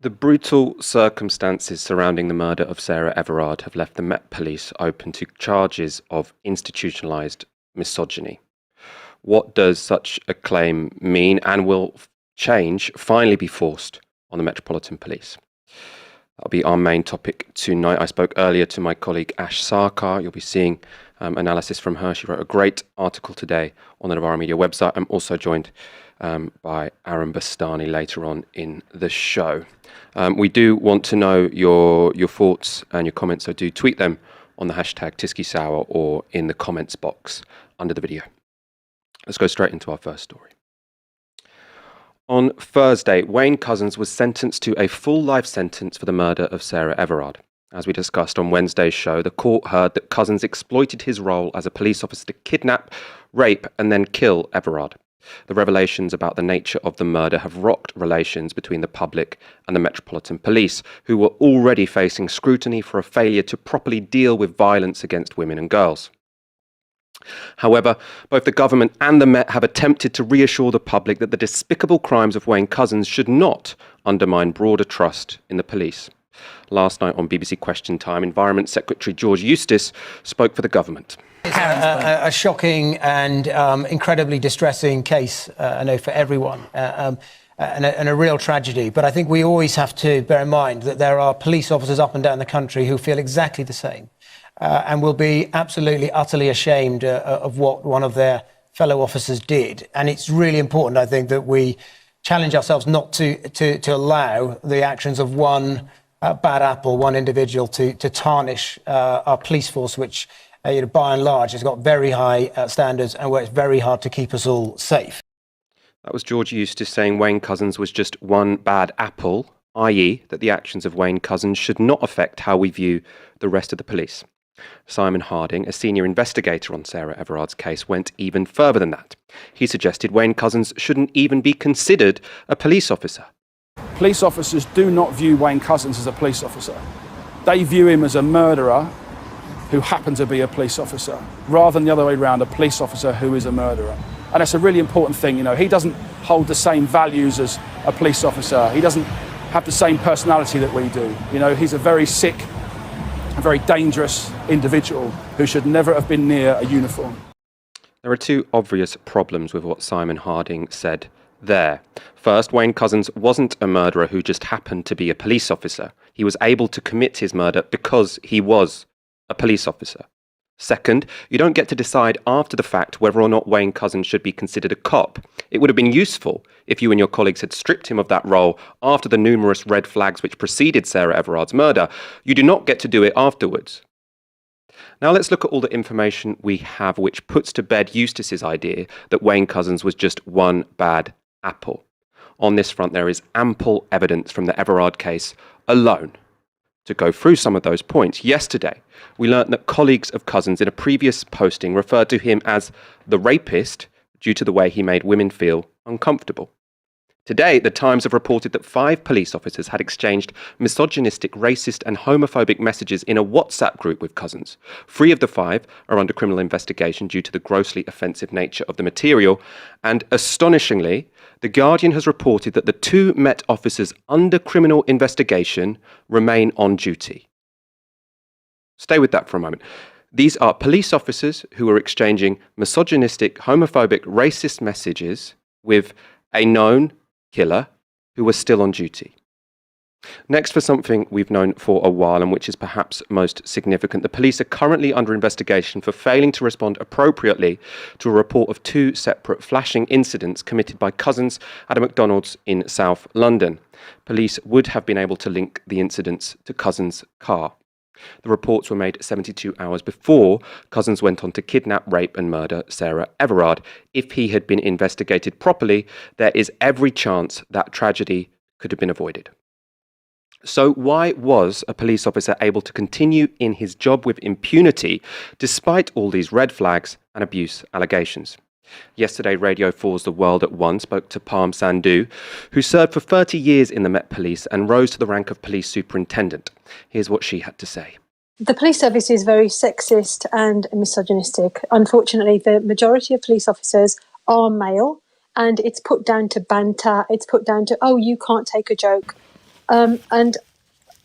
The brutal circumstances surrounding the murder of Sarah Everard have left the Met Police open to charges of institutionalised misogyny. What does such a claim mean, and will change finally be forced on the Metropolitan Police? That'll be our main topic tonight. I spoke earlier to my colleague Ash Sarkar. You'll be seeing analysis from her. She wrote a great article today on the Novara Media website. I'm also joined by Bastani later on in the show. We do want to know your thoughts and your comments, so do tweet them on the hashtag TyskySour or in the comments box under the video. Let's go straight into our first story. On Thursday, Wayne Couzens was sentenced to a full life sentence for the murder of Sarah Everard. As we discussed on Wednesday's show, the court heard that Couzens exploited his role as a police officer to kidnap, rape and then kill Everard. The revelations about the nature of the murder have rocked relations between the public and the Metropolitan Police, who were already facing scrutiny for a failure to properly deal with violence against women and girls. However, both the government and the Met have attempted to reassure the public that the despicable crimes of Wayne Couzens should not undermine broader trust in the police. Last night on BBC Question Time, Environment Secretary George Eustice spoke for the government. It's a shocking and incredibly distressing case, I know, for everyone, and a real tragedy. But I think we always have to bear in mind that there are police officers up and down the country who feel exactly the same and will be absolutely, utterly ashamed of what one of their fellow officers did. And it's really important, I think, that we challenge ourselves not to allow the actions of one bad apple, one individual, to tarnish our police force, which by and large, has got very high standards and works very hard to keep us all safe. That was George Eustice saying Wayne Couzens was just one bad apple, i.e. that the actions of Wayne Couzens should not affect how we view the rest of the police. Simon Harding, a senior investigator on Sarah Everard's case, went even further than that. He suggested Wayne Couzens shouldn't even be considered a police officer. Police officers do not view Wayne Couzens as a police officer. They view him as a murderer who happened to be a police officer, rather than the other way around, a police officer who is a murderer. And that's a really important thing. He doesn't hold the same values as a police officer. He doesn't have the same personality that we do. He's a very sick, a very dangerous individual who should never have been near a uniform. There are two obvious problems with what Simon Harding said there. First, Wayne Couzens wasn't a murderer who just happened to be a police officer. He was able to commit his murder because he was a police officer. Second, you don't get to decide after the fact whether or not Wayne Couzens should be considered a cop. It would have been useful if you and your colleagues had stripped him of that role after the numerous red flags which preceded Sarah Everard's murder. You do not get to do it afterwards. Now let's look at all the information we have which puts to bed Eustice's idea that Wayne Couzens was just one bad apple. On this front, there is ample evidence from the Everard case alone. To go through some of those points, yesterday we learnt that colleagues of Couzens in a previous posting referred to him as the rapist due to the way he made women feel uncomfortable. Today, the Times have reported that 5 police officers had exchanged misogynistic, racist and homophobic messages in a WhatsApp group with Couzens. 3 of the 5 are under criminal investigation due to the grossly offensive nature of the material. And astonishingly, The Guardian has reported that the 2 Met officers under criminal investigation remain on duty. Stay with that for a moment. These are police officers who are exchanging misogynistic, homophobic, racist messages with a known killer who was still on duty. Next, for something we've known for a while and which is perhaps most significant, the police are currently under investigation for failing to respond appropriately to a report of 2 separate flashing incidents committed by Couzens at a McDonald's in South London. Police would have been able to link the incidents to Couzens' car. The reports were made 72 hours before Couzens went on to kidnap, rape and murder Sarah Everard. If he had been investigated properly, there is every chance that tragedy could have been avoided. So why was a police officer able to continue in his job with impunity despite all these red flags and abuse allegations? Yesterday, Radio 4's The World at One spoke to Parm Sandhu, who served for 30 years in the Met Police and rose to the rank of police superintendent. Here's what she had to say. The police service is very sexist and misogynistic. Unfortunately, the majority of police officers are male, and it's put down to banter. It's put down to, oh, you can't take a joke. And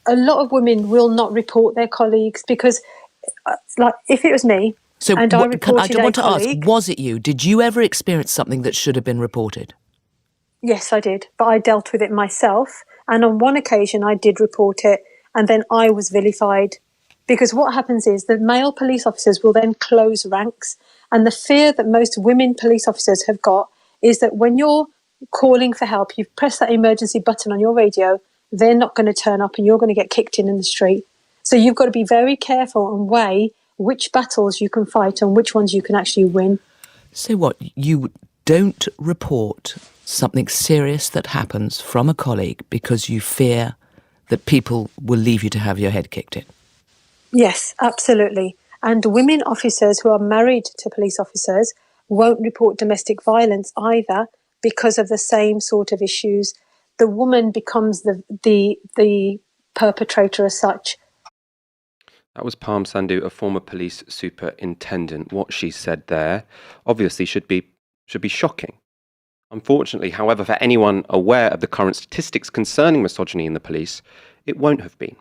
a lot of women will not report their colleagues because, like, if it was me and I reported I want a to ask, colleague... was it you? Did you ever experience something that should have been reported? Yes, I did, but I dealt with it myself. And on one occasion, I did report it, and then I was vilified. Because what happens is the male police officers will then close ranks. And the fear that most women police officers have got is that when you're calling for help, you've pressed that emergency button on your radio, they're not going to turn up and you're going to get kicked in the street. So you've got to be very careful and weigh which battles you can fight and which ones you can actually win. So what, you don't report something serious that happens from a colleague because you fear that people will leave you to have your head kicked in? Yes, absolutely. And women officers who are married to police officers won't report domestic violence either because of the same sort of issues. The woman becomes the perpetrator as such. That was Parm Sandhu, a former police superintendent. What she said there obviously should be shocking. Unfortunately, however, for anyone aware of the current statistics concerning misogyny in the police, it won't have been.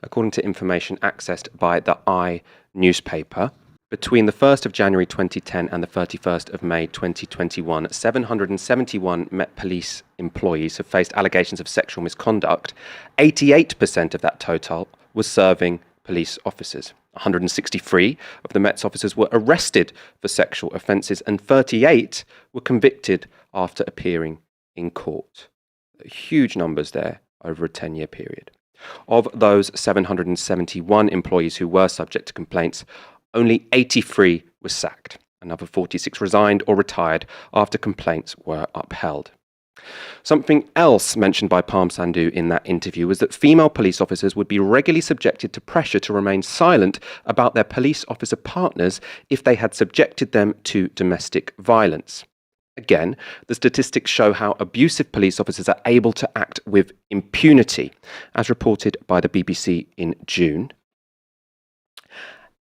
According to information accessed by the I newspaper, between the 1st of January 2010 and the 31st of May 2021, 771 Met Police employees have faced allegations of sexual misconduct. 88% of that total was serving police officers. 163 of the Met's officers were arrested for sexual offences and 38 were convicted after appearing in court. Huge numbers there over a 10-year period. Of those 771 employees who were subject to complaints, only 83 were sacked. Another 46 resigned or retired after complaints were upheld. Something else mentioned by Parm Sandhu in that interview was that female police officers would be regularly subjected to pressure to remain silent about their police officer partners if they had subjected them to domestic violence. Again, the statistics show how abusive police officers are able to act with impunity, as reported by the BBC in June.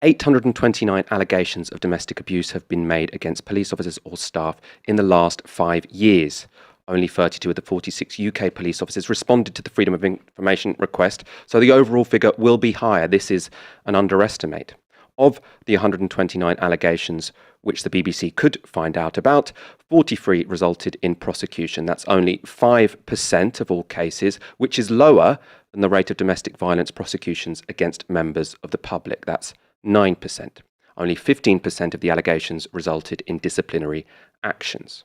829 allegations of domestic abuse have been made against police officers or staff in the last 5 years. Only 32 of the 46 UK police officers responded to the Freedom of Information request, so the overall figure will be higher. This is an underestimate. Of the 129 allegations which the BBC could find out about, 43 resulted in prosecution. That's only 5% of all cases, which is lower than the rate of domestic violence prosecutions against members of the public. That's 9%. Only 15% of the allegations resulted in disciplinary actions.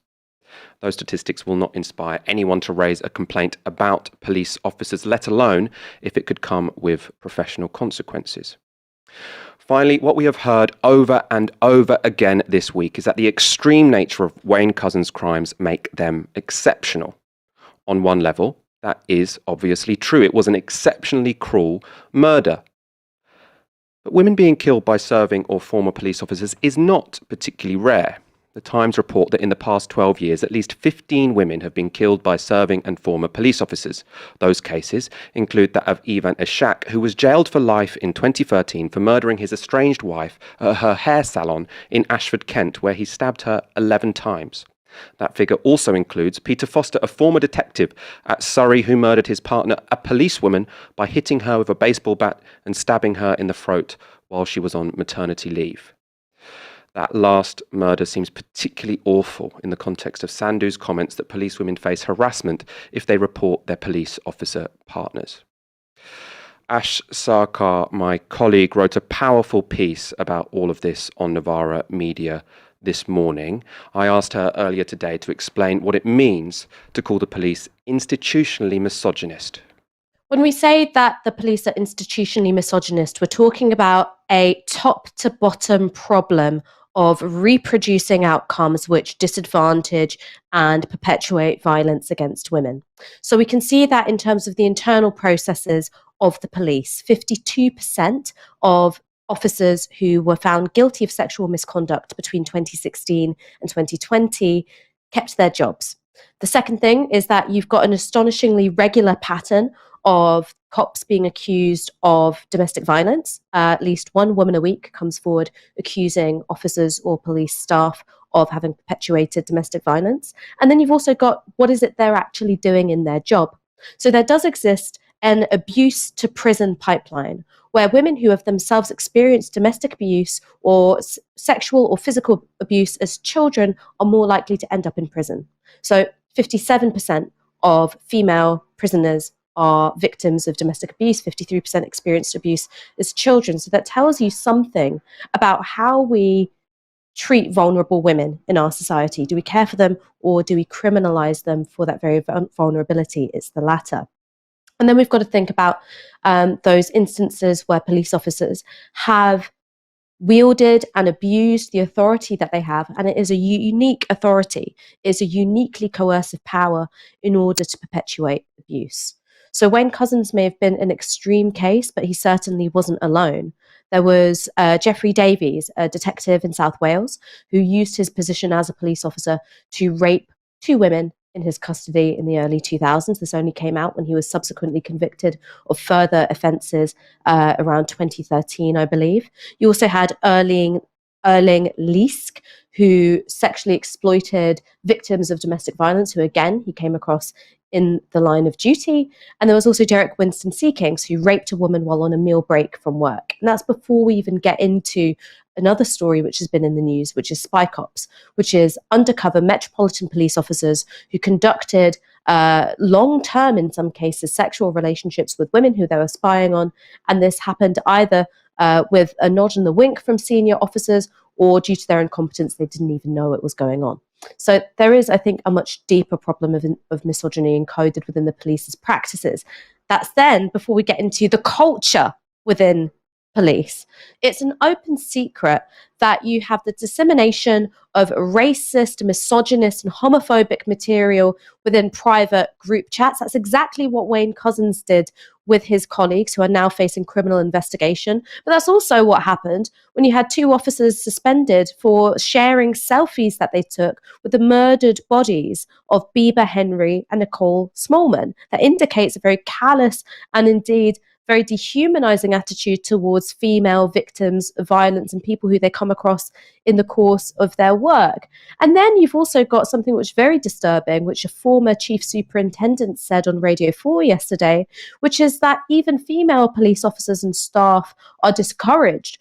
Those statistics will not inspire anyone to raise a complaint about police officers, let alone if it could come with professional consequences. Finally, what we have heard over and over again this week is that the extreme nature of Wayne Couzens' crimes make them exceptional. On one level, that is obviously true. It was an exceptionally cruel murder. But women being killed by serving or former police officers is not particularly rare. The Times report that in the past 12 years, at least 15 women have been killed by serving and former police officers. Those cases include that of Ivan Ishak, who was jailed for life in 2013 for murdering his estranged wife at her hair salon in Ashford, Kent, where he stabbed her 11 times. That figure also includes Peter Foster, a former detective at Surrey who murdered his partner, a policewoman, by hitting her with a baseball bat and stabbing her in the throat while she was on maternity leave. That last murder seems particularly awful in the context of Sandhu's comments that policewomen face harassment if they report their police officer partners. Ash Sarkar, my colleague, wrote a powerful piece about all of this on Novara Media this morning. I asked her earlier today to explain what it means to call the police institutionally misogynist. When we say that the police are institutionally misogynist, we're talking about a top-to-bottom problem of reproducing outcomes which disadvantage and perpetuate violence against women. So we can see that in terms of the internal processes of the police. 52% of officers who were found guilty of sexual misconduct between 2016 and 2020 kept their jobs. The second thing is that you've got an astonishingly regular pattern of cops being accused of domestic violence. At least one woman a week comes forward accusing officers or police staff of having perpetuated domestic violence. And then you've also got what is it they're actually doing in their job. So there does exist an abuse to prison pipeline, where women who have themselves experienced domestic abuse or sexual or physical abuse as children are more likely to end up in prison. So 57% of female prisoners are victims of domestic abuse, 53% experienced abuse as children. So that tells you something about how we treat vulnerable women in our society. Do we care for them, or do we criminalize them for that very vulnerability? It's the latter. And then we've got to think about those instances where police officers have wielded and abused the authority that they have, and it is a unique authority, it's a uniquely coercive power in order to perpetuate abuse. So Wayne Couzens may have been an extreme case, but he certainly wasn't alone. There was Geoffrey Davies, a detective in South Wales, who used his position as a police officer to rape 2 women in his custody in the early 2000s. This only came out when he was subsequently convicted of further offences around 2013, I believe. You also had Erling Liesk, who sexually exploited victims of domestic violence, who again, he came across in the line of duty. And there was also Derek Winston Seekings, who raped a woman while on a meal break from work. And that's before we even get into another story which has been in the news, which is Spy Cops, which is undercover Metropolitan Police officers who conducted long-term, in some cases, sexual relationships with women who they were spying on. And this happened either with a nod and a wink from senior officers, or due to their incompetence, they didn't even know it was going on. So there is, I think, a much deeper problem of misogyny encoded within the police's practices. That's then before we get into the culture within police. It's an open secret that you have the dissemination of racist, misogynist, and homophobic material within private group chats. That's exactly what Wayne Couzens did with his colleagues, who are now facing criminal investigation. But that's also what happened when you had 2 officers suspended for sharing selfies that they took with the murdered bodies of Bieber Henry and Nicole Smallman. That indicates a very callous and indeed very dehumanizing attitude towards female victims of violence and people who they come across in the course of their work. And then you've also got something which is very disturbing, which a former chief superintendent said on Radio 4 yesterday, which is that even female police officers and staff are discouraged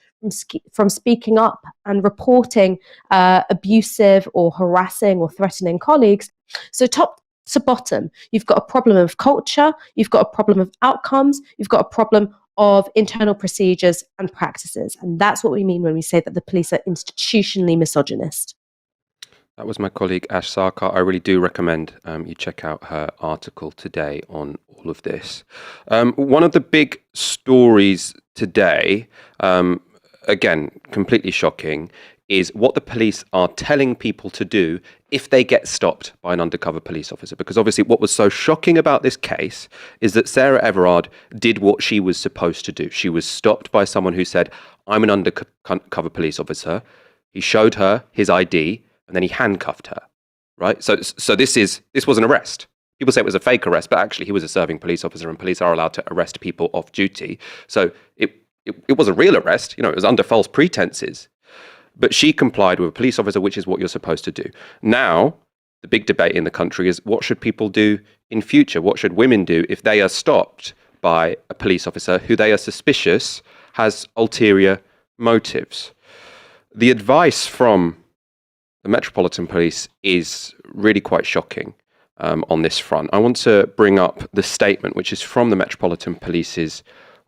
from speaking up and reporting abusive or harassing or threatening colleagues. So top to bottom, you've got a problem of culture, you've got a problem of outcomes, you've got a problem of internal procedures and practices. And that's what we mean when we say that the police are institutionally misogynist. That was my colleague Ash Sarkar. I really do recommend you check out her article today on all of this. One of the big stories today, again, completely shocking, is what the police are telling people to do if they get stopped by an undercover police officer. Because obviously what was so shocking about this case is that Sarah Everard did what she was supposed to do. She was stopped by someone who said, I'm an undercover police officer. He showed her his ID and then he handcuffed her, right? So this was an arrest. People say it was a fake arrest, but actually he was a serving police officer, and police are allowed to arrest people off duty. So it was a real arrest. You know, it was under false pretenses. But she complied with a police officer, which is what you're supposed to do. Now, the big debate in the country is, what should people do in future? What should women do if they are stopped by a police officer who they are suspicious has ulterior motives? The advice from the Metropolitan Police is really quite shocking on this front. I want to bring up the statement, which is from the Metropolitan Police's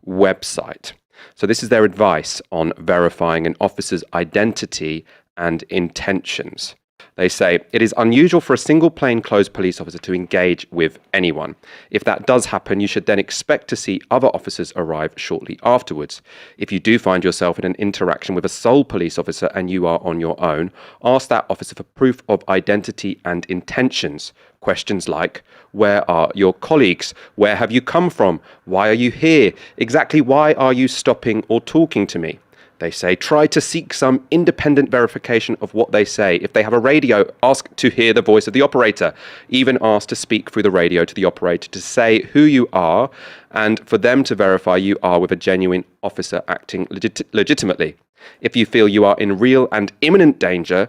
website. So this is their advice on verifying an officer's identity and intentions. They say, it is unusual for a single plainclothes police officer to engage with anyone. If that does happen, you should then expect to see other officers arrive shortly afterwards. If you do find yourself in an interaction with a sole police officer and you are on your own, ask that officer for proof of identity and intentions. Questions like, where are your colleagues? Where have you come from? Why are you here? Exactly why are you stopping or talking to me? They say, try to seek some independent verification of what they say. If they have a radio, ask to hear the voice of the operator. Even ask to speak through the radio to the operator to say who you are and for them to verify you are with a genuine officer acting legitimately. If you feel you are in real and imminent danger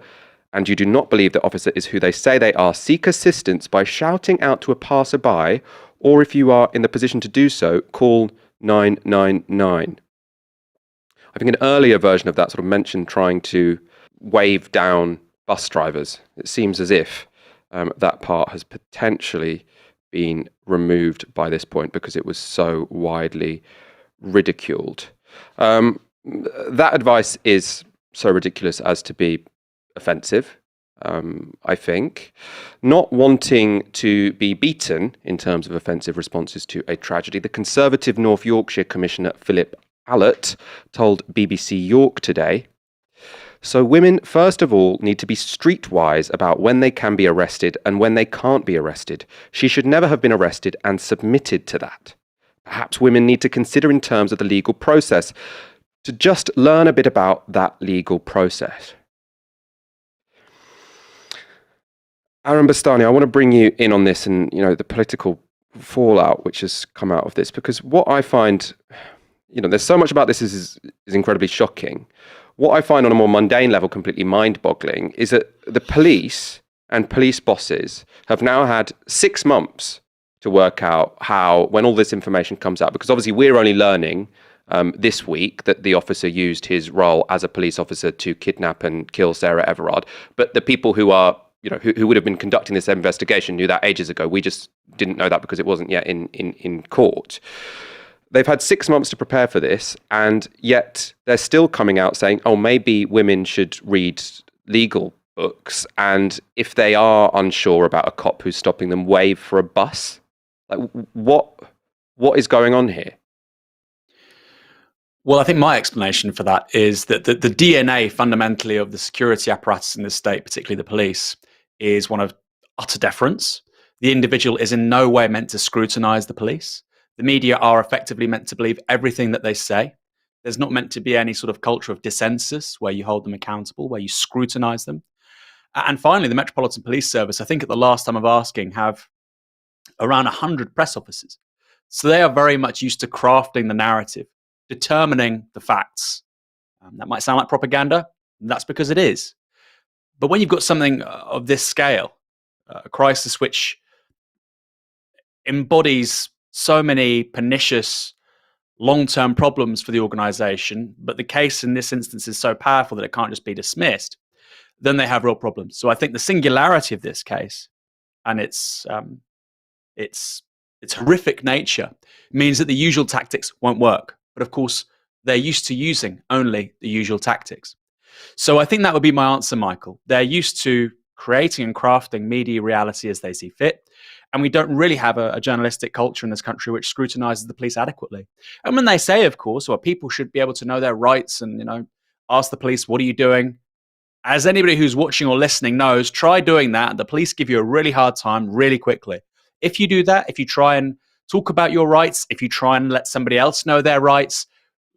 and you do not believe the officer is who they say they are, seek assistance by shouting out to a passerby or if you are in the position to do so, call 999. I think an earlier version of that sort of mentioned trying to wave down bus drivers. It seems as if that part has potentially been removed by this point because it was so widely ridiculed. That advice is so ridiculous as to be offensive, I think. Not wanting to be beaten in terms of offensive responses to a tragedy, the Conservative North Yorkshire Commissioner Philip Allott told BBC York today, "So women, first of all, need to be streetwise about when they can be arrested and when they can't be arrested. She should never have been arrested and submitted to that. Perhaps women need to consider in terms of the legal process, to just learn a bit about that legal process." Aaron Bastani, I want to bring you in on this and, the political fallout which has come out of this, because what I find, there's so much about this is incredibly shocking. What I find on a more mundane level completely mind-boggling is that the police and police bosses have now had 6 months to work out how, when all this information comes out, because obviously we're only learning this week that the officer used his role as a police officer to kidnap and kill Sarah Everard, but the people who are, who would have been conducting this investigation knew that ages ago. We just didn't know that because it wasn't yet in court. They've had 6 months to prepare for this, and yet they're still coming out saying, oh, maybe women should read legal books, and if they are unsure about a cop who's stopping them, wave for a bus. Like, what is going on here? Well, I think my explanation for that is that the DNA fundamentally of the security apparatus in this state, particularly the police, is one of utter deference. The individual is in no way meant to scrutinize the police. The media are effectively meant to believe everything that they say. There's not meant to be any sort of culture of dissensus where you hold them accountable, where you scrutinize them. And finally, the Metropolitan Police Service, I think at the last time of asking, have around 100 press officers. So they are very much used to crafting the narrative, determining the facts. That might sound like propaganda. That's because it is. But when you've got something of this scale, a crisis which embodies so many pernicious long-term problems for the organization, but the case in this instance is so powerful that it can't just be dismissed, then they have real problems. So I think the singularity of this case and its horrific nature means that the usual tactics won't work. But of course, they're used to using only the usual tactics. So I think that would be my answer, Michael. They're used to creating and crafting media reality as they see fit. And we don't really have a journalistic culture in this country which scrutinizes the police adequately. And when they say, of course, well, people should be able to know their rights and, ask the police, what are you doing? As anybody who's watching or listening knows, try doing that. The police give you a really hard time really quickly. If you do that, if you try and talk about your rights, if you try and let somebody else know their rights,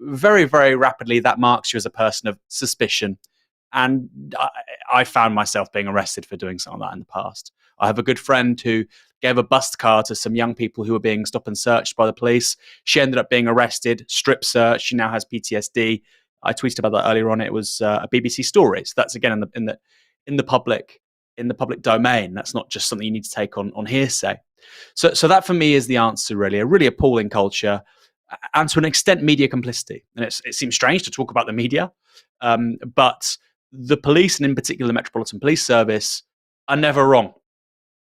very, very rapidly that marks you as a person of suspicion. And I found myself being arrested for doing something like that in the past. I have a good friend who gave a bus car to some young people who were being stop and searched by the police. She ended up being arrested, strip searched. She now has PTSD. I tweeted about that earlier on. It was a BBC story. So that's again in the public domain. That's not just something you need to take on hearsay. So that for me is the answer, really. A really appalling culture, and to an extent, media complicity. And it seems strange to talk about the media, but the police, and in particular the Metropolitan Police Service, are never wrong.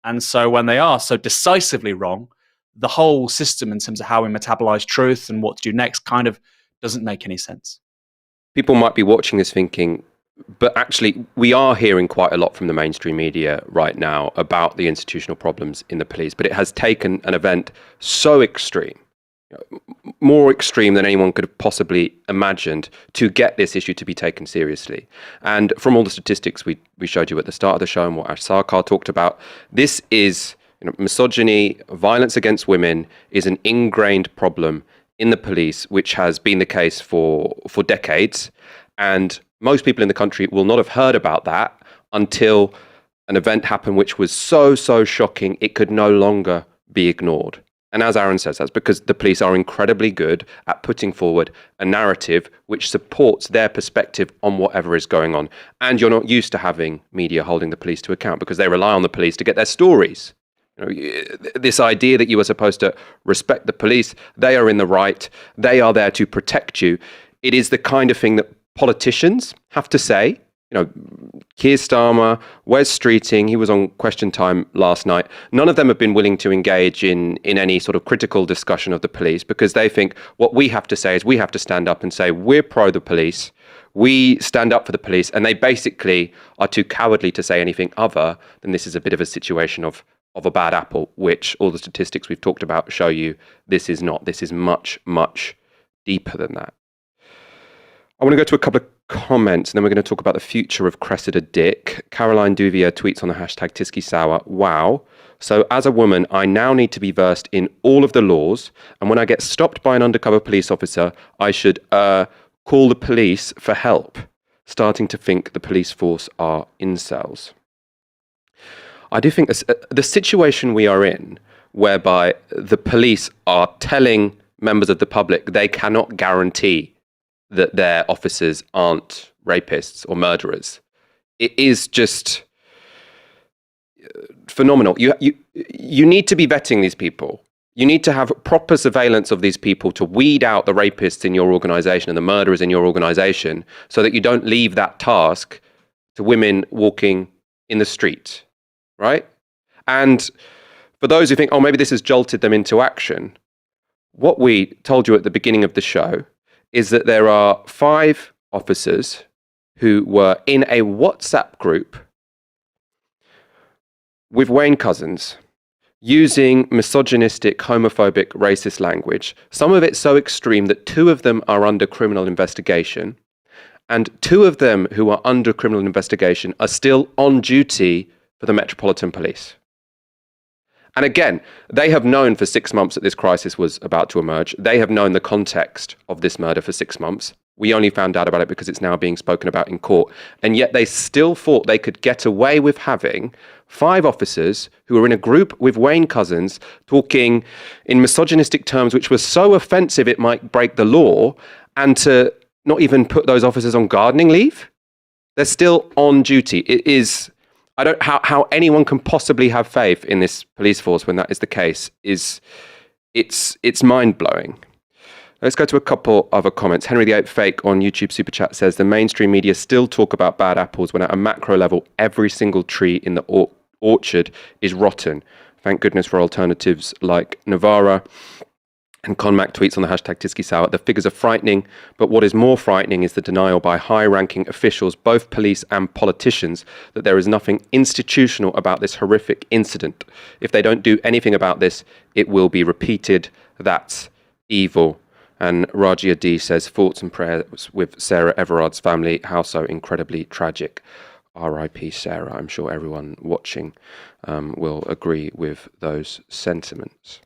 And so when they are so decisively wrong, the whole system in terms of how we metabolize truth and what to do next kind of doesn't make any sense. People might be watching this thinking, but actually we are hearing quite a lot from the mainstream media right now about the institutional problems in the police, but it has taken an event so extreme, more extreme than anyone could have possibly imagined, to get this issue to be taken seriously. And from all the statistics we showed you at the start of the show and what Sarkar talked about, this is, misogyny, violence against women is an ingrained problem in the police, which has been the case for decades. And most people in the country will not have heard about that until an event happened which was so shocking it could no longer be ignored. And as Aaron says, that's because the police are incredibly good at putting forward a narrative which supports their perspective on whatever is going on. And you're not used to having media holding the police to account because they rely on the police to get their stories. This idea that you are supposed to respect the police, they are in the right, they are there to protect you. It is the kind of thing that politicians have to say. Keir Starmer, Wes Streeting, he was on Question Time last night. None of them have been willing to engage in any sort of critical discussion of the police, because they think what we have to say is we have to stand up and say we're pro the police, we stand up for the police, and they basically are too cowardly to say anything other than this is a bit of a situation of a bad apple, which all the statistics we've talked about show you this is not. This is much, much deeper than that. I want to go to a couple of comments, and then we're going to talk about the future of Cressida Dick. Caroline Duvier tweets on the hashtag Tysky Sour, wow. So as a woman, I now need to be versed in all of the laws, and when I get stopped by an undercover police officer, I should call the police for help. Starting to think the police force are incels. I do think the situation we are in, whereby the police are telling members of the public they cannot guarantee that their officers aren't rapists or murderers, it is just phenomenal. You need to be vetting these people. You need to have proper surveillance of these people to weed out the rapists in your organization and the murderers in your organization, so that you don't leave that task to women walking in the street, right? And for those who think, oh, maybe this has jolted them into action, what we told you at the beginning of the show is that there are 5 officers who were in a WhatsApp group with Wayne Couzens using misogynistic, homophobic, racist language, some of it so extreme that 2 of them are under criminal investigation, and 2 of them who are under criminal investigation are still on duty for the Metropolitan Police. And again, they have known for 6 months that this crisis was about to emerge. They have known the context of this murder for 6 months. We only found out about it because it's now being spoken about in court. And yet they still thought they could get away with having 5 officers who were in a group with Wayne Couzens talking in misogynistic terms, which were so offensive it might break the law, and to not even put those officers on gardening leave. They're still on duty. It is... I don't how anyone can possibly have faith in this police force when that is the case it's mind-blowing. Let's go to a couple other comments. Henry VIII Fake on YouTube Super Chat says the mainstream media still talk about bad apples when at a macro level every single tree in the orchard is rotten. Thank goodness for alternatives like Novara. And Conmac tweets on the hashtag Tysky Sour, the figures are frightening, but what is more frightening is the denial by high-ranking officials, both police and politicians, that there is nothing institutional about this horrific incident. If they don't do anything about this, it will be repeated. That's evil. And Rajia D says, thoughts and prayers with Sarah Everard's family. How so incredibly tragic. R.I.P. Sarah. I'm sure everyone watching will agree with those sentiments.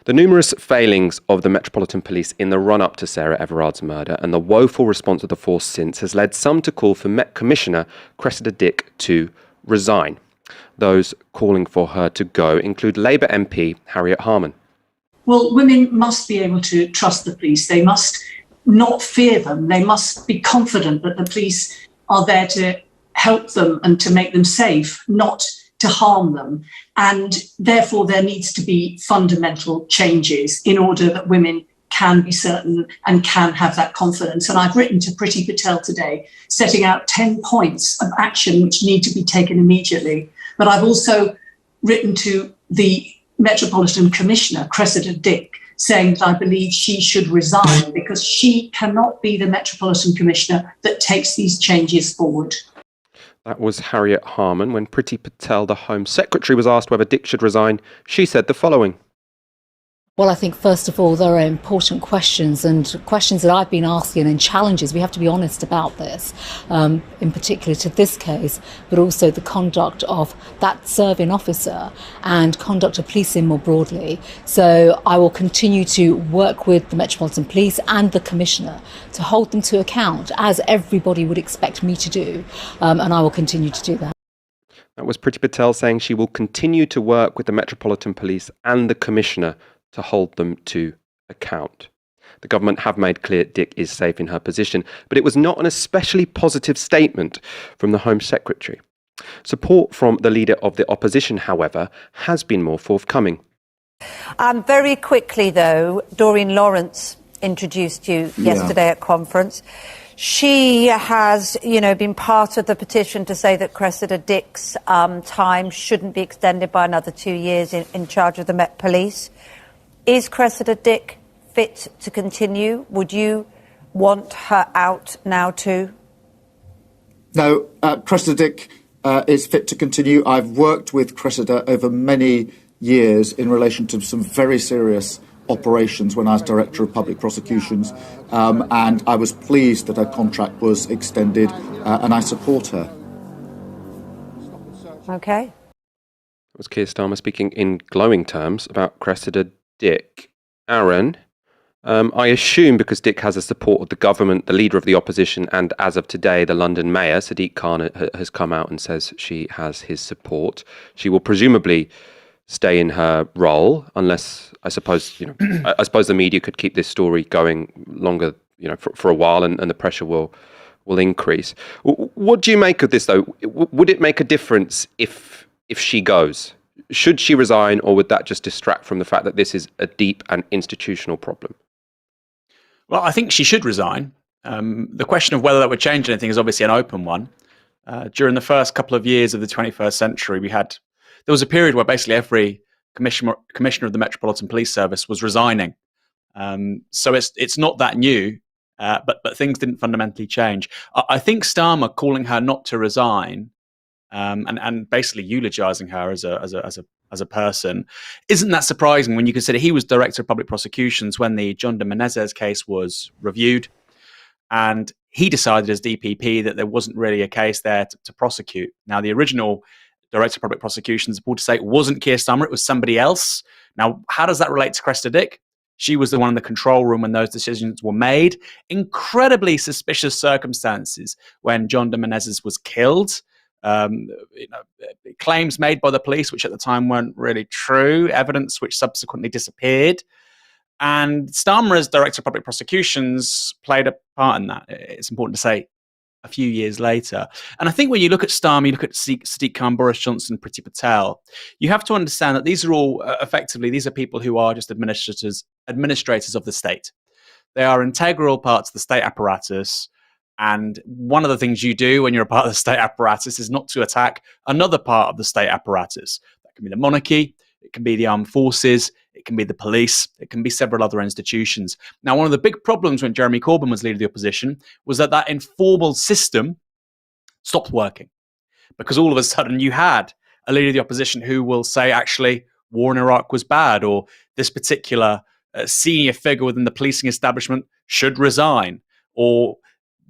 The numerous failings of the Metropolitan Police in the run-up to Sarah Everard's murder and the woeful response of the force since has led some to call for Met Commissioner Cressida Dick to resign. Those calling for her to go include Labour MP Harriet Harman. Well, women must be able to trust the police. They must not fear them. They must be confident that the police are there to help them and to make them safe, not to harm them. And therefore, there needs to be fundamental changes in order that women can be certain and can have that confidence. And I've written to Priti Patel today, setting out 10 points of action which need to be taken immediately. But I've also written to the Metropolitan Commissioner, Cressida Dick, saying that I believe she should resign because she cannot be the Metropolitan Commissioner that takes these changes forward. That was Harriet Harman. When Priti Patel, the Home Secretary, was asked whether Dick should resign, she said the following. Well, I think, first of all, there are important questions and questions that I've been asking and challenges. We have to be honest about this, in particular to this case, but also the conduct of that serving officer and conduct of policing more broadly. So I will continue to work with the Metropolitan Police and the Commissioner to hold them to account, as everybody would expect me to do, and I will continue to do that. That was Priti Patel saying she will continue to work with the Metropolitan Police and the Commissioner to hold them to account. The government have made clear Dick is safe in her position, but it was not an especially positive statement from the Home Secretary. Support from the leader of the opposition, however, has been more forthcoming. Very quickly, though, Doreen Lawrence introduced you yesterday at conference. She has, been part of the petition to say that Cressida Dick's time shouldn't be extended by another 2 years in charge of the Met Police. Is Cressida Dick fit to continue? Would you want her out now too? No, Cressida Dick is fit to continue. I've worked with Cressida over many years in relation to some very serious operations when I was Director of Public Prosecutions, and I was pleased that her contract was extended, and I support her. Okay. That was Keir Starmer speaking in glowing terms about Cressida Dick. Aaron, I assume because Dick has the support of the government, the leader of the opposition, and as of today, the London mayor, Sadiq Khan, has come out and says she has his support. She will presumably stay in her role, unless I suppose I suppose the media could keep this story going longer, for a while, and the pressure will increase. What do you make of this, though? Would it make a difference if she goes? Should she resign, or would that just distract from the fact that this is a deep and institutional problem? Well, I think she should resign. The question of whether that would change anything is obviously an open one. During the first couple of years of the 21st century, there was a period where basically every commissioner of the Metropolitan Police Service was resigning. So it's not that new, but things didn't fundamentally change. I think Starmer calling her not to resign and basically eulogising her as a person isn't that surprising when you consider he was Director of Public Prosecutions when the John de Menezes case was reviewed, and he decided as DPP that there wasn't really a case there to prosecute. Now, the original Director of Public Prosecutions, board to say, it wasn't Keir Starmer, it was somebody else. Now, how does that relate to Cressida Dick? She was the one in the control room when those decisions were made. Incredibly suspicious circumstances when John de Menezes was killed. Claims made by the police, which at the time weren't really true, evidence which subsequently disappeared. And Starmer, as Director of Public Prosecutions, played a part in that. It's important to say a few years later. And I think when you look at Starmer, you look at Sadiq Khan, Boris Johnson, Priti Patel, you have to understand that these are all these are people who are just administrators of the state. They are integral parts of the state apparatus. And one of the things you do when you're a part of the state apparatus is not to attack another part of the state apparatus. That can be the monarchy, it can be the armed forces, it can be the police, it can be several other institutions. Now, one of the big problems when Jeremy Corbyn was leader of the opposition was that informal system stopped working. Because all of a sudden you had a leader of the opposition who will say, actually, war in Iraq was bad, or this particular senior figure within the policing establishment should resign, or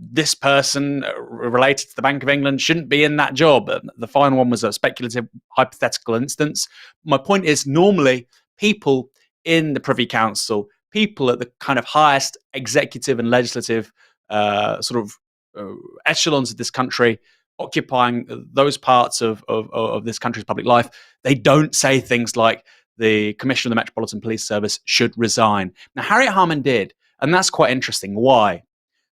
this person related to the Bank of England shouldn't be in that job. The final one was a speculative, hypothetical instance. My point is, normally, people in the Privy Council, people at the kind of highest executive and legislative echelons of this country, occupying those parts of this country's public life, they don't say things like the Commissioner of the Metropolitan Police Service should resign. Now, Harriet Harman did, and that's quite interesting. Why?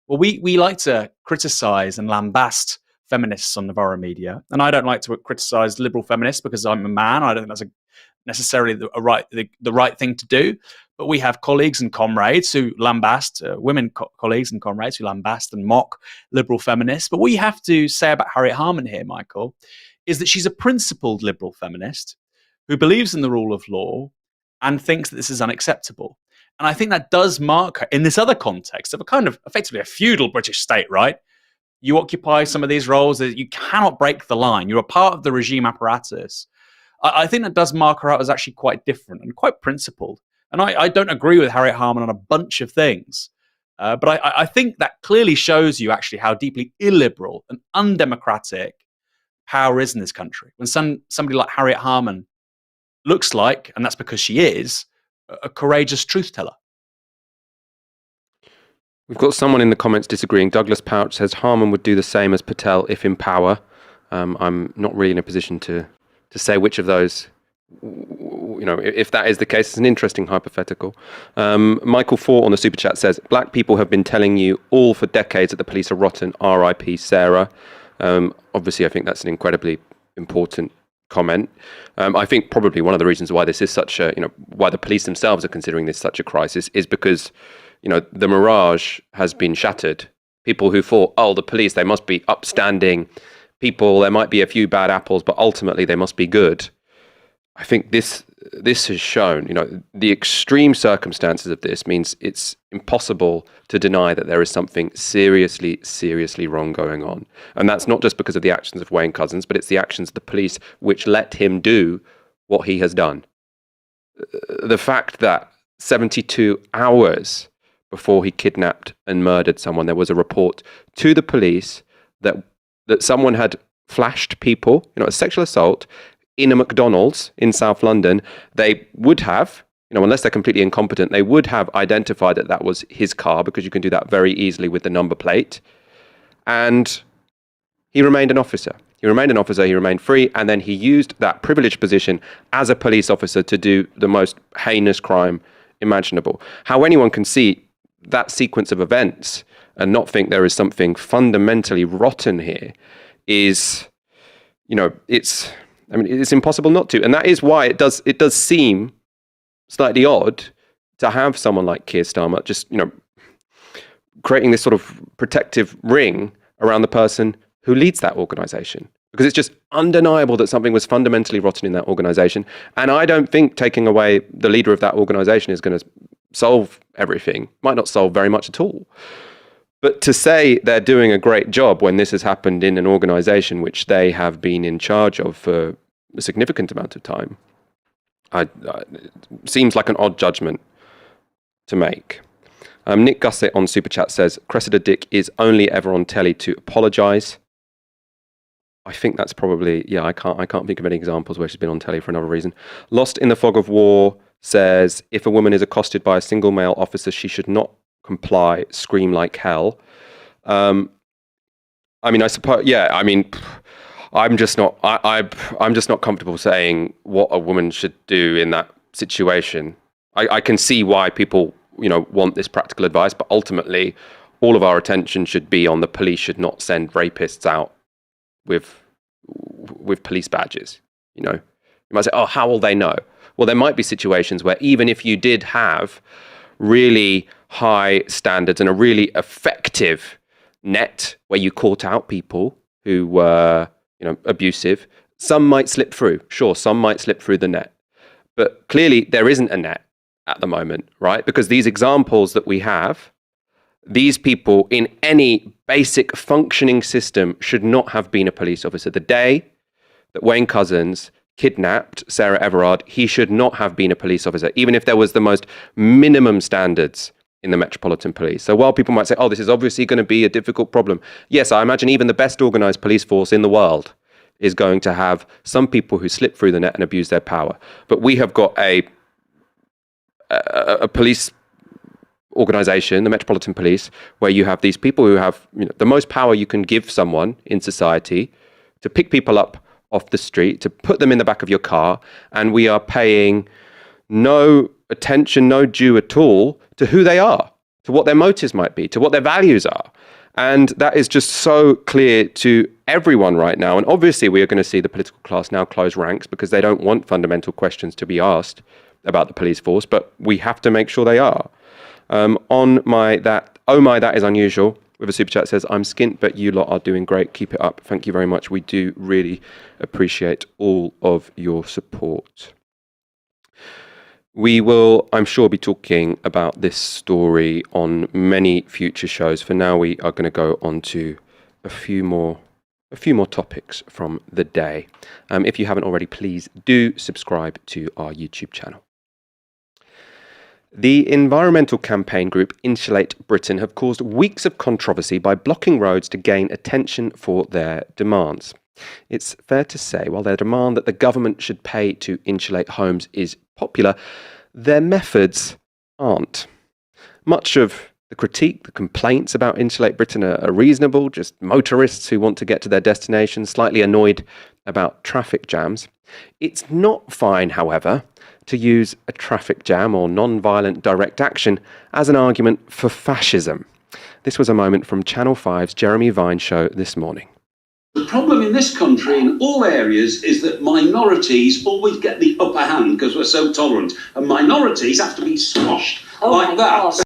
Well, we like to criticise and lambast feminists on Novara Media, and I don't like to criticise liberal feminists because I'm a man. I don't think that's necessarily the right thing to do. But we have colleagues and comrades who lambast, women colleagues and comrades who lambast and mock liberal feminists. But what you have to say about Harriet Harman here, Michael, is that she's a principled liberal feminist who believes in the rule of law and thinks that this is unacceptable. And I think that does mark her in this other context of a kind of effectively a feudal British state, right? You occupy some of these roles that you cannot break the line. You're a part of the regime apparatus. I think that does mark her out as actually quite different and quite principled. And I don't agree with Harriet Harman on a bunch of things. But I think that clearly shows you actually how deeply illiberal and undemocratic power is in this country. When somebody like Harriet Harman looks like, and that's because she is, a courageous truth teller. We've got someone in the comments disagreeing. Douglas Pouch says Harman would do the same as Patel if in power. I'm not really in a position to say which of those, if that is the case. It's an interesting hypothetical. Michael Fort on the super chat says, black people have been telling you all for decades that the police are rotten. R.I.P. Sarah. Obviously, I think that's an incredibly important comment. I think probably one of the reasons why this is such a, why the police themselves are considering this such a crisis is because, the mirage has been shattered. People who thought, oh, the police, they must be upstanding people, there might be a few bad apples, but ultimately they must be good. I think this has shown, the extreme circumstances of this means it's impossible to deny that there is something seriously, seriously wrong going on. And that's not just because of the actions of Wayne Couzens, but it's the actions of the police which let him do what he has done. The fact that 72 hours before he kidnapped and murdered someone, there was a report to the police that someone had flashed people, a sexual assault, in a McDonald's in South London. They would have, unless they're completely incompetent, they would have identified that was his car, because you can do that very easily with the number plate. And he remained an officer. He remained free, and then he used that privileged position as a police officer to do the most heinous crime imaginable. How anyone can see that sequence of events and not think there is something fundamentally rotten here is, it's impossible not to. And that is why it does seem slightly odd to have someone like Keir Starmer just, creating this sort of protective ring around the person who leads that organisation. Because it's just undeniable that something was fundamentally rotten in that organisation. And I don't think taking away the leader of that organisation is going to solve everything. Might not solve very much at all. But to say they're doing a great job when this has happened in an organisation which they have been in charge of for a significant amount of time, it seems like an odd judgment to make. Nick Gusset on Super Chat says, Cressida Dick is only ever on telly to apologise. I think that's probably, I can't think of any examples where she's been on telly for another reason. Lost in the Fog of War says, if a woman is accosted by a single male officer, she should not comply, scream like hell. I suppose, I'm just not comfortable saying what a woman should do in that situation. I can see why people, want this practical advice, but ultimately all of our attention should be on the police should not send rapists out with police badges. You might say, oh, how will they know? Well, there might be situations where even if you did have really high standards and a really effective net where you caught out people who were, abusive, some might slip through. Sure, some might slip through the net. But clearly there isn't a net at the moment, right? Because these examples that we have, these people in any basic functioning system should not have been a police officer. The day that Wayne Couzens kidnapped Sarah Everard, he should not have been a police officer, even if there was the most minimum standards in the Metropolitan Police. So while people might say, oh, this is obviously going to be a difficult problem, yes, I imagine even the best organised police force in the world is going to have some people who slip through the net and abuse their power. But we have got a police organisation, the Metropolitan Police, where you have these people who have the most power you can give someone in society to pick people up off the street, to put them in the back of your car, and we are paying no attention, no due at all to who they are, to what their motives might be, to what their values are. And that is just so clear to everyone right now. And obviously we are going to see the political class now close ranks because they don't want fundamental questions to be asked about the police force, but we have to make sure they are. That is unusual, with a super chat says, I'm skint, but you lot are doing great. Keep it up. Thank you very much. We do really appreciate all of your support. We will, I'm sure, be talking about this story on many future shows. For now, we are going to go on to a few more topics from the day. If you haven't already, please do subscribe to our YouTube channel. The environmental campaign group Insulate Britain have caused weeks of controversy by blocking roads to gain attention for their demands. It's fair to say, while their demand that the government should pay to insulate homes is popular, their methods aren't. Much of the critique, the complaints about Insulate Britain are reasonable, just motorists who want to get to their destination, slightly annoyed about traffic jams. It's not fine, however, to use a traffic jam or non-violent direct action as an argument for fascism. This was a moment from Channel 5's Jeremy Vine show this morning. The problem in this country, in all areas, is that minorities always get the upper hand because we're so tolerant, and minorities have to be squashed like that.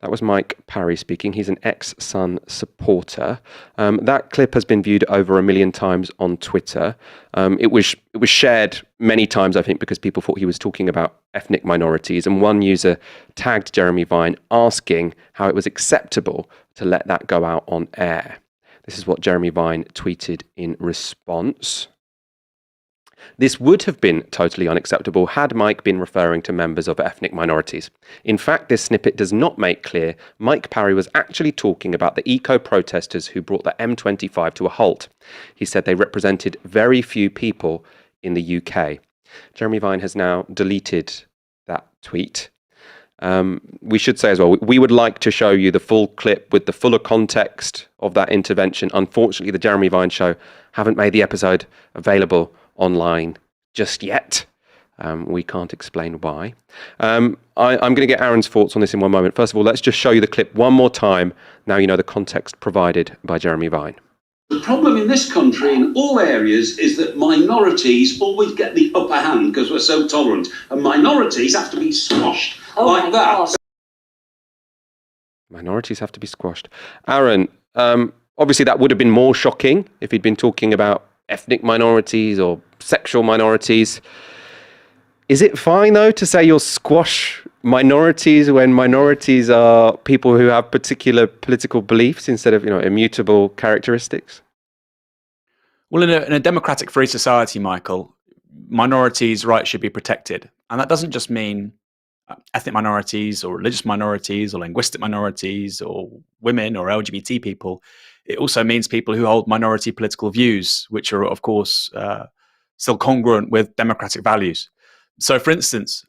That was Mike Parry speaking. He's an ex-Sun supporter. That clip has been viewed over 1 million times on Twitter. It was shared many times, I think, because people thought he was talking about ethnic minorities. And one user tagged Jeremy Vine asking how it was acceptable to let that go out on air. This is what Jeremy Vine tweeted in response. This would have been totally unacceptable had Mike been referring to members of ethnic minorities. In fact, this snippet does not make clear Mike Parry was actually talking about the eco-protesters who brought the M25 to a halt. He said they represented very few people in the UK. Jeremy Vine has now deleted that tweet. We should say as well, we would like to show you the full clip with the fuller context of that intervention. Unfortunately, the Jeremy Vine Show haven't made the episode available online just yet. We can't explain why. I'm going to get Aaron's thoughts on this in one moment. First of all, let's just show you the clip one more time. Now you know the context provided by Jeremy Vine. The problem in this country, in all areas, is that minorities always get the upper hand because we're so tolerant, and minorities have to be squashed like that. Minorities have to be squashed. Aaron, obviously that would have been more shocking if he'd been talking about ethnic minorities or sexual minorities. Is it fine, though, to say you'll squash minorities when minorities are people who have particular political beliefs instead of, immutable characteristics? Well, in a democratic free society, Michael, minorities' rights should be protected. And that doesn't just mean ethnic minorities or religious minorities or linguistic minorities or women or LGBT people. It also means people who hold minority political views, which are, of course, still congruent with democratic values. So, for instance,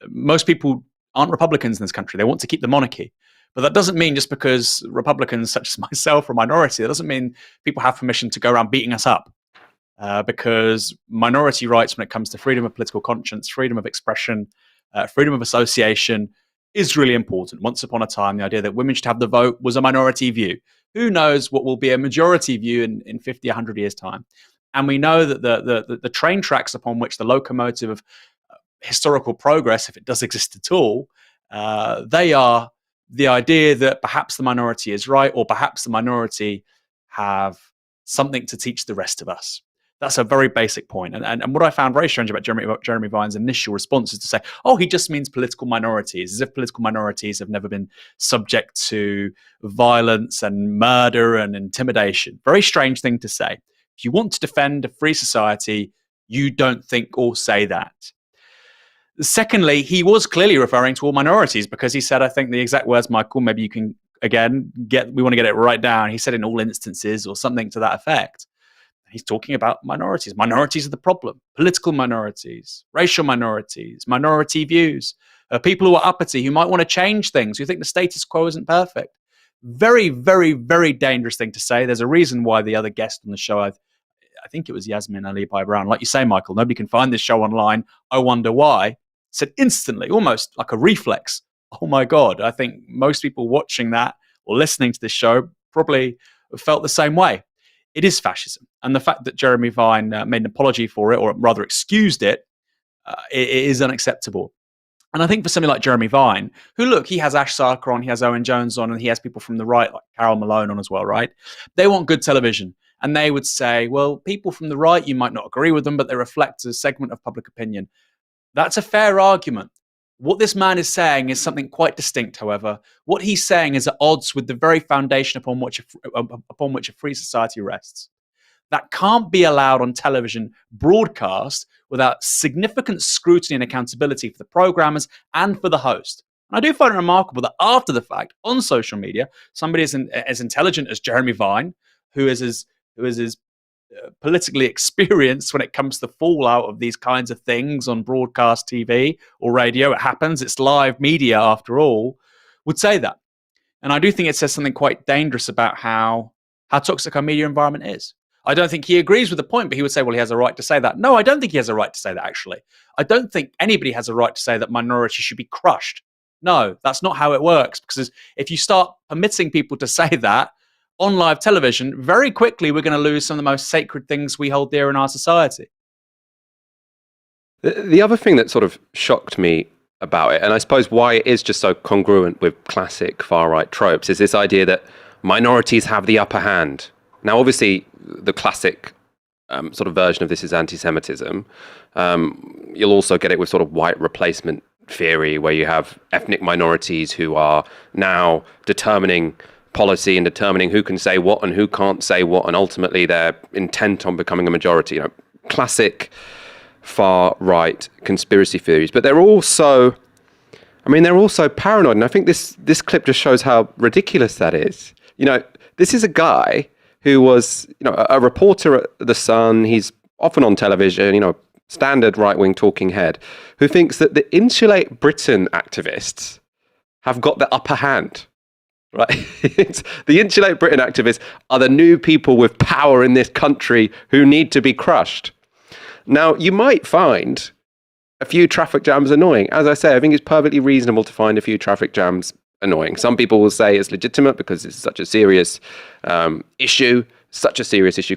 most people aren't Republicans in this country. They want to keep the monarchy. But that doesn't mean just because Republicans, such as myself, are a minority, that doesn't mean people have permission to go around beating us up. Because minority rights when it comes to freedom of political conscience, freedom of expression, freedom of association is really important. Once upon a time, the idea that women should have the vote was a minority view. Who knows what will be a majority view in 50, 100 years' time. And we know that the train tracks upon which the locomotive of historical progress, if it does exist at all, they are the idea that perhaps the minority is right, or perhaps the minority have something to teach the rest of us. That's a very basic point. And what I found very strange about Jeremy Vine's initial response is to say, oh, he just means political minorities, as if political minorities have never been subject to violence and murder and intimidation. Very strange thing to say. If you want to defend a free society, you don't think or say that. Secondly, he was clearly referring to all minorities because he said, I think the exact words, Michael, maybe you can, again, we want to get it right down. He said in all instances or something to that effect. He's talking about minorities. Minorities are the problem. Political minorities, racial minorities, minority views, people who are uppity, who might want to change things, who think the status quo isn't perfect. Very, very, very dangerous thing to say. There's a reason why the other guest on the show, I think it was Yasmin Ali Brown, like you say, Michael, nobody can find this show online. I wonder why. Said instantly, almost like a reflex. Oh my God, I think most people watching that or listening to this show probably felt the same way. It is fascism. And the fact that Jeremy Vine made an apology for it, or rather excused it, it is unacceptable. And I think for somebody like Jeremy Vine, who, look, he has Ash Sarkar on, he has Owen Jones on, and he has people from the right, like Carol Malone on as well, right? They want good television. And they would say, well, people from the right, you might not agree with them, but they reflect a segment of public opinion. That's a fair argument. What this man is saying is something quite distinct, however. What he's saying is at odds with the very foundation upon which a free society rests. That can't be allowed on television broadcast without significant scrutiny and accountability for the programmers and for the host. And I do find it remarkable that after the fact, on social media, somebody as intelligent as Jeremy Vine, who is as politically experienced when it comes to the fallout of these kinds of things on broadcast TV or radio. It happens. It's live media after all, would say that. And I do think it says something quite dangerous about how toxic our media environment is. I don't think he agrees with the point, but he would say, well, he has a right to say that. No, I don't think he has a right to say that, actually. I don't think anybody has a right to say that minorities should be crushed. No, that's not how it works. Because if you start permitting people to say that, on live television, very quickly we're going to lose some of the most sacred things we hold dear in our society. The other thing that sort of shocked me about it, and I suppose why it is just so congruent with classic far-right tropes, is this idea that minorities have the upper hand. Now, obviously, the classic sort of version of this is anti-Semitism. You'll also get it with sort of white replacement theory, where you have ethnic minorities who are now determining policy and determining who can say what and who can't say what, and ultimately they're intent on becoming a majority. Classic far-right conspiracy theories. But they're also paranoid, and I think this clip just shows how ridiculous that is. This is a guy who was, a reporter at The Sun. He's often on television, standard right-wing talking head, who thinks that the Insulate Britain activists have got the upper hand, right? The Insulate Britain activists are the new people with power in this country who need to be crushed. Now, you might find a few traffic jams annoying. As I say, I think it's perfectly reasonable to find a few traffic jams annoying. Some people will say it's legitimate because it's such a serious issue,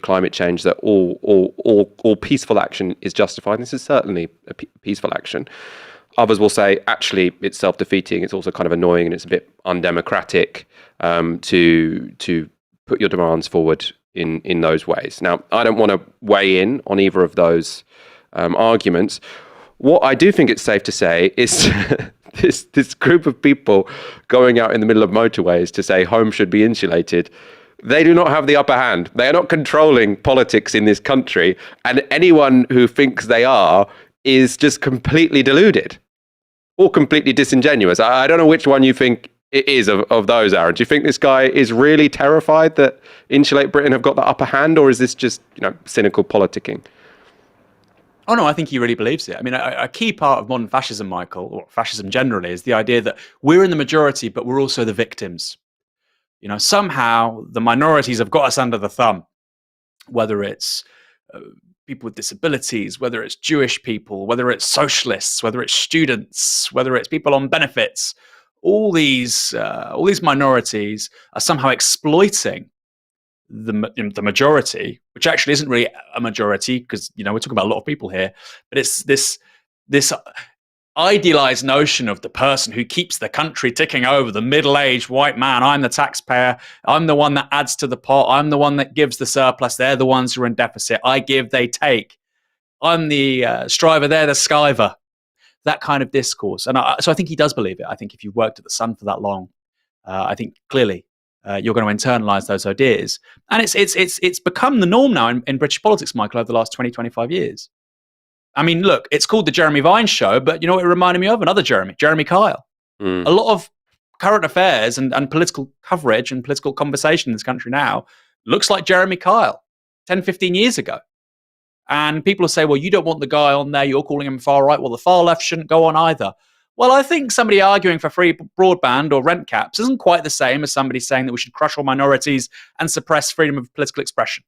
climate change, that all peaceful action is justified. And this is certainly a peaceful action. Others will say, actually, it's self-defeating. It's also kind of annoying and it's a bit undemocratic to put your demands forward in those ways. Now, I don't want to weigh in on either of those arguments. What I do think it's safe to say is this group of people going out in the middle of motorways to say home should be insulated, they do not have the upper hand. They are not controlling politics in this country, and anyone who thinks they are is just completely deluded or completely disingenuous. I don't know which one you think it is of those, Aaron. Do you think this guy is really terrified that Insulate Britain have got the upper hand, or is this just cynical politicking? Oh, no, I think he really believes it. I mean, a key part of modern fascism, Michael, or fascism generally, is the idea that we're in the majority, but we're also the victims. Somehow the minorities have got us under the thumb, whether it's people with disabilities, whether it's Jewish people, whether it's socialists, whether it's students, whether it's people on benefits. All these minorities are somehow exploiting the majority, which actually isn't really a majority, because we're talking about a lot of people here, but it's this idealized notion of the person who keeps the country ticking over, the middle-aged white man. I'm the taxpayer. I'm the one that adds to the pot. I'm the one that gives the surplus. They're the ones who are in deficit. I give, they take. I'm the striver. They're the skiver. That kind of discourse. And so I think he does believe it. I think if you've worked at The Sun for that long, I think clearly you're going to internalize those ideas. And it's become the norm now in British politics, Michael, over the last 20, 25 years. I mean, look, it's called the Jeremy Vine show, but you know what it reminded me of? Another Jeremy Kyle. A lot of current affairs and political coverage and political conversation in this country now looks like Jeremy Kyle 10, 15 years ago. And people will say, well, you don't want the guy on there, you're calling him far right. Well, the far left shouldn't go on either. Well, I think somebody arguing for free broadband or rent caps isn't quite the same as somebody saying that we should crush all minorities and suppress freedom of political expression.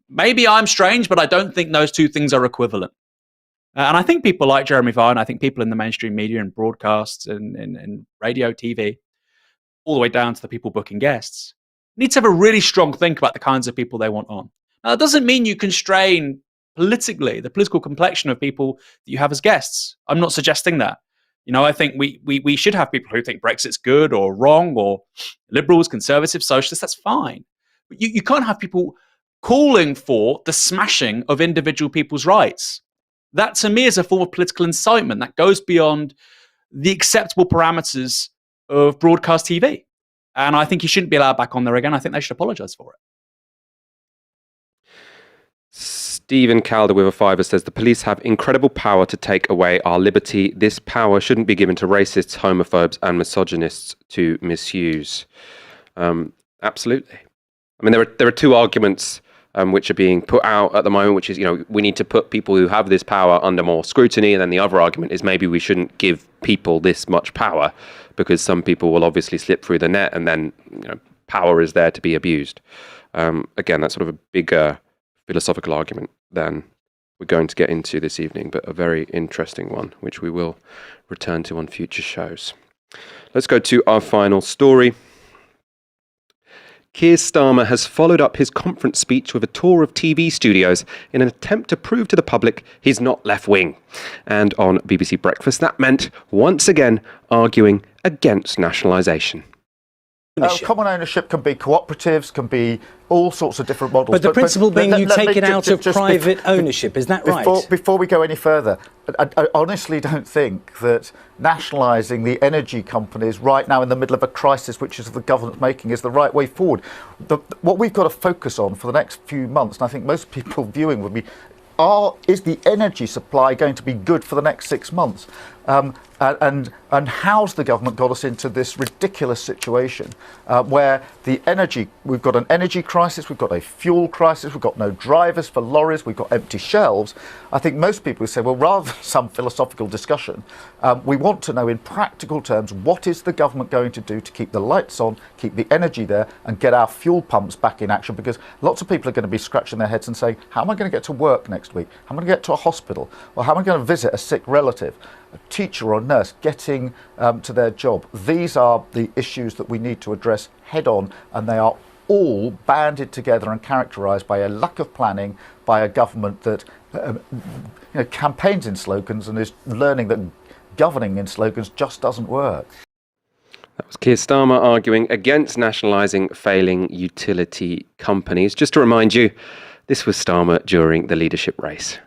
Maybe I'm strange, but I don't think those two things are equivalent. And I think people like Jeremy Vine, I think people in the mainstream media and broadcasts and radio, TV, all the way down to the people booking guests, need to have a really strong think about the kinds of people they want on. Now, that doesn't mean you constrain politically the political complexion of people that you have as guests. I'm not suggesting that. I think we should have people who think Brexit's good or wrong, or liberals, conservatives, socialists. That's fine. But you can't have people calling for the smashing of individual people's rights. That, to me, is a form of political incitement that goes beyond the acceptable parameters of broadcast TV. And I think he shouldn't be allowed back on there again. I think they should apologize for it. Stephen Calder with a fiver says, the police have incredible power to take away our liberty. This power shouldn't be given to racists, homophobes and misogynists to misuse. Absolutely. I mean, there are two arguments which are being put out at the moment, which is, we need to put people who have this power under more scrutiny. And then the other argument is maybe we shouldn't give people this much power because some people will obviously slip through the net, and then, power is there to be abused. Again, that's sort of a bigger philosophical argument than we're going to get into this evening, but a very interesting one, which we will return to on future shows. Let's go to our final story. Keir Starmer has followed up his conference speech with a tour of TV studios in an attempt to prove to the public he's not left-wing. And on BBC Breakfast, that meant, once again, arguing against nationalisation. Common ownership can be cooperatives, can be all sorts of different models. But the principle being you take it out of private ownership, is that right? Before we go any further, I honestly don't think that nationalising the energy companies right now in the middle of a crisis, which is the government's making, is the right way forward. What we've got to focus on for the next few months, and I think most people viewing would be, is the energy supply going to be good for the next 6 months? And how's the government got us into this ridiculous situation where we've got an energy crisis, we've got a fuel crisis, we've got no drivers for lorries, we've got empty shelves. I think most people would say, well, rather than some philosophical discussion, we want to know in practical terms, what is the government going to do to keep the lights on, keep the energy there, and get our fuel pumps back in action? Because lots of people are going to be scratching their heads and saying, how am I going to get to work next week? How am I going to get to a hospital? Or how am I going to visit a sick relative? A teacher or nurse getting to their job. These are the issues that we need to address head on, and they are all banded together and characterised by a lack of planning by a government that campaigns in slogans and is learning that governing in slogans just doesn't work. That was Keir Starmer arguing against nationalising failing utility companies. Just to remind you, this was Starmer during the leadership race.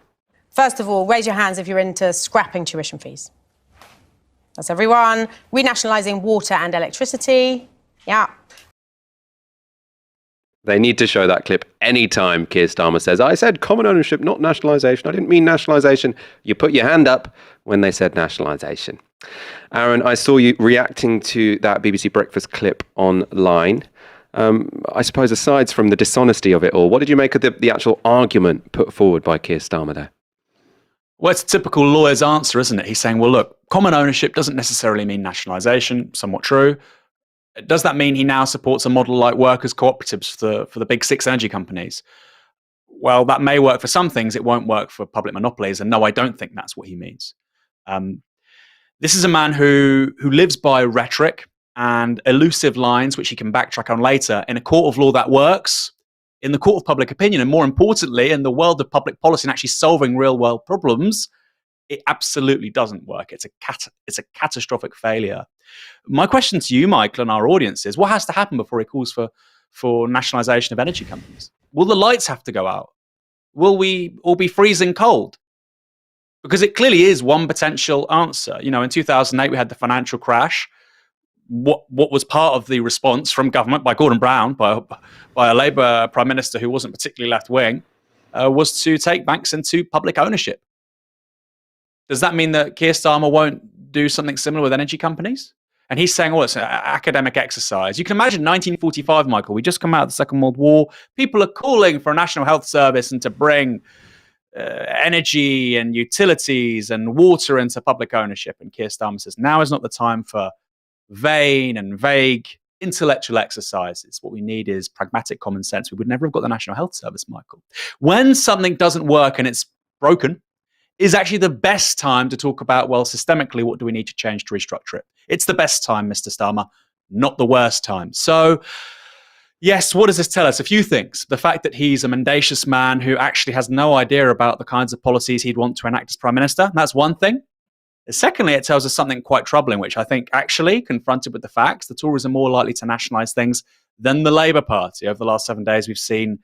First of all, raise your hands if you're into scrapping tuition fees. That's everyone. Renationalising water and electricity. Yeah. They need to show that clip anytime Keir Starmer says, I said common ownership, not nationalisation. I didn't mean nationalisation. You put your hand up when they said nationalisation. Aaron, I saw you reacting to that BBC Breakfast clip online. I suppose aside from the dishonesty of it all, what did you make of the actual argument put forward by Keir Starmer there? Well, it's a typical lawyer's answer, isn't it? He's saying, well, look, common ownership doesn't necessarily mean nationalisation, somewhat true. Does that mean he now supports a model like workers' cooperatives for the big 6 energy companies? Well, that may work for some things. It won't work for public monopolies. And no, I don't think that's what he means. This is a man who lives by rhetoric and elusive lines, which he can backtrack on later. In a court of law, that works. In the court of public opinion, and more importantly, in the world of public policy and actually solving real-world problems, it absolutely doesn't work. It's a catastrophic failure. My question to you, Michael, and our audience is, what has to happen before he calls for nationalisation of energy companies? Will the lights have to go out? Will we all be freezing cold? Because it clearly is one potential answer. You know, in 2008, we had the financial crash. What was part of the response from government by Gordon Brown, by a Labour Prime Minister who wasn't particularly left-wing, was to take banks into public ownership. Does that mean that Keir Starmer won't do something similar with energy companies? And he's saying, well, it's an academic exercise. You can imagine 1945, Michael, we just come out of the Second World War. People are calling for a national health service and to bring energy and utilities and water into public ownership. And Keir Starmer says, now is not the time for vain and vague intellectual exercises. What we need is pragmatic common sense. We would never have got the National Health Service, Michael. When something doesn't work and it's broken, is actually the best time to talk about, well, systemically, what do we need to change to restructure it? It's the best time, Mr. Starmer, not the worst time. So, yes, what does this tell us? A few things. The fact that he's a mendacious man who actually has no idea about the kinds of policies he'd want to enact as Prime Minister. That's one thing. Secondly, it tells us something quite troubling, which I think actually, confronted with the facts, the Tories are more likely to nationalise things than the Labour Party. Over the last 7 days, we've seen